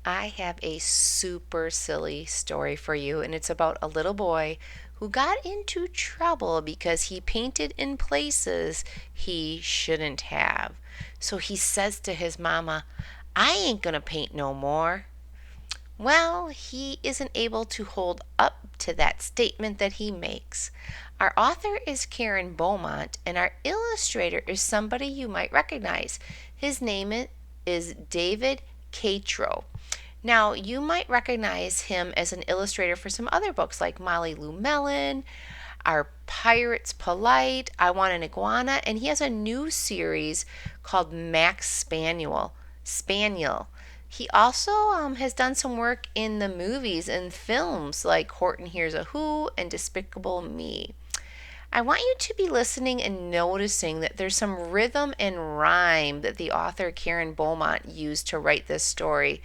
I have a super silly story for you, and it's about a little boy who got into trouble because he painted in places he shouldn't have. So he says to his mama, I ain't gonna paint no more. Well, he isn't able to hold up to that statement that he makes. Our author is Karen Beaumont, and our illustrator is somebody you might recognize. His name is David Catro. Now, you might recognize him as an illustrator for some other books like Molly Lou Mellon, Our Pirates Polite, I Want an Iguana, and he has a new series called Max Spaniel. He also has done some work in the movies and films like Horton Hears a Who and Despicable Me. I want you to be listening and noticing that there's some rhythm and rhyme that the author Karen Beaumont used to write this story.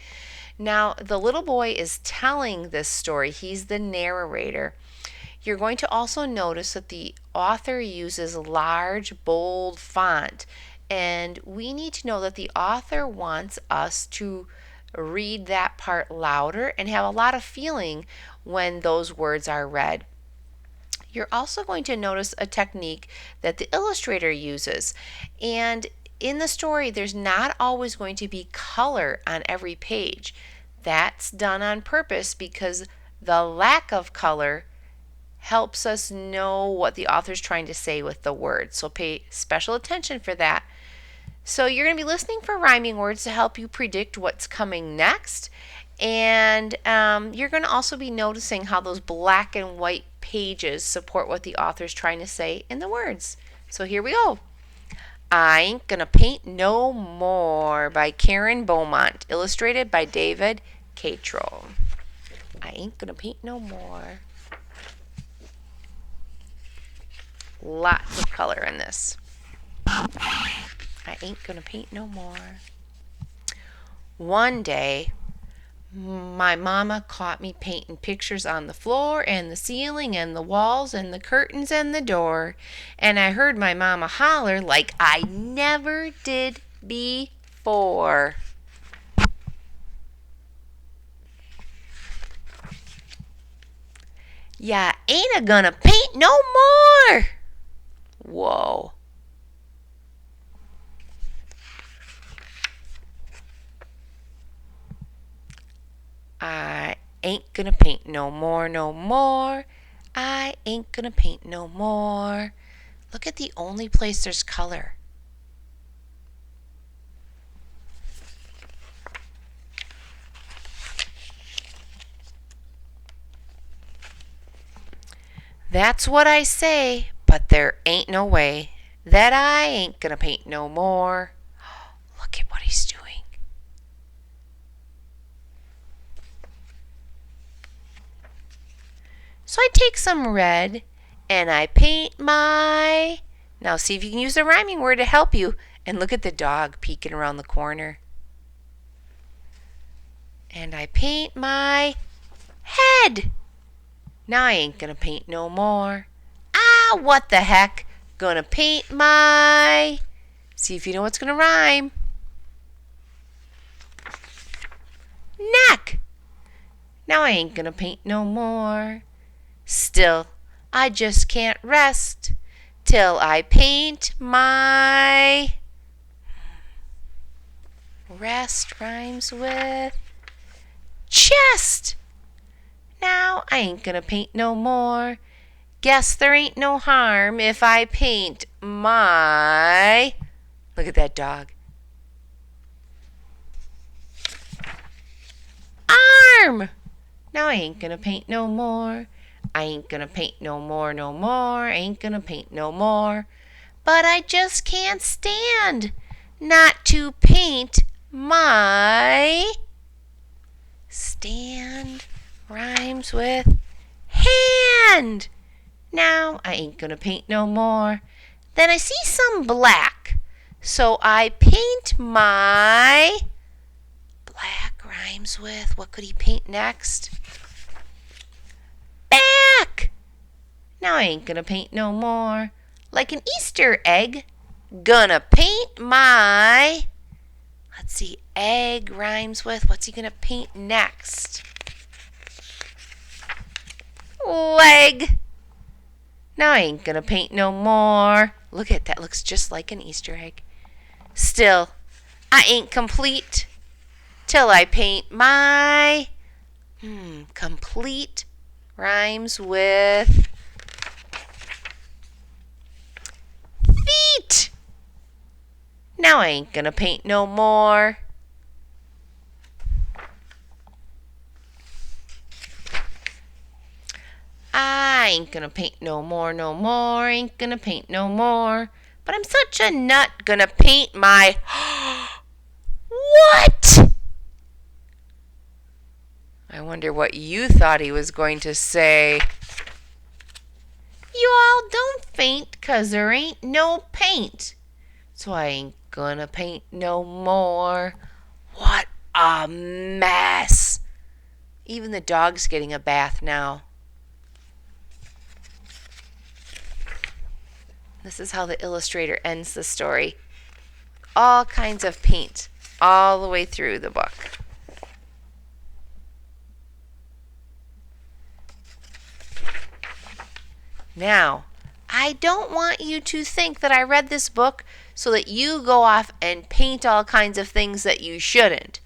Now, the little boy is telling this story, he's the narrator. You're going to also notice that the author uses large, bold font, and we need to know that the author wants us to read that part louder and have a lot of feeling when those words are read. You're also going to notice a technique that the illustrator uses. And in the story, there's not always going to be color on every page. That's done on purpose because the lack of color helps us know what the author's trying to say with the words. So pay special attention for that. So you're going to be listening for rhyming words to help you predict what's coming next. And you're going to also be noticing how those black and white pages support what the author's trying to say in the words. So here we go. I Ain't Gonna Paint No More by Karen Beaumont, illustrated by David Catro. I ain't gonna paint no more. Lots of color in this. I ain't gonna paint no more. One day, my mama caught me painting pictures on the floor and the ceiling and the walls and the curtains and the door. And I heard my mama holler like I never did before. Ya ain't a gonna paint no more. Whoa. I ain't gonna paint no more, no more. I ain't gonna paint no more. Look at the only place there's color. That's what I say, but there ain't no way that I ain't gonna paint no more. Look at what he's doing. So I take some red and I paint my. Now see if you can use the rhyming word to help you. And look at the dog peeking around the corner. And I paint my head. Now I ain't gonna paint no more. Ah, what the heck? Gonna paint my. See if you know what's gonna rhyme. Neck. Now I ain't gonna paint no more. Still, I just can't rest till I paint my. Rest rhymes with chest. Now I ain't gonna paint no more. Guess there ain't no harm if I paint my. Look at that dog. Arm. Now I ain't gonna paint no more. I ain't gonna paint no more, no more. Ain't gonna paint no more. But I just can't stand not to paint my. Stand rhymes with hand. Now I ain't gonna paint no more. Then I see some black, so I paint my. Black rhymes with. What could he paint next? Back. Now I ain't gonna paint no more. Like an Easter egg, gonna paint my. Let's Let's see, egg rhymes with, what's he going to paint next? Leg. Now I ain't going to paint no more. Look at that, looks just like an Easter egg. Still, I ain't complete till I paint my complete rhymes with feet. Now I ain't gonna paint no more. I ain't gonna paint no more, no more. Ain't gonna paint no more. But I'm such a nut, gonna paint my what? I wonder what you thought he was going to say. You all don't faint 'cause there ain't no paint. So I ain't gonna paint no more. What a mess. Even the dog's getting a bath now. This is how the illustrator ends the story. All kinds of paint all the way through the book. Now, I don't want you to think that I read this book so that you go off and paint all kinds of things that you shouldn't.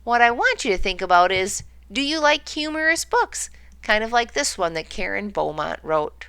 What I want you to think about is, do you like humorous books? Kind of like this one that Karen Beaumont wrote.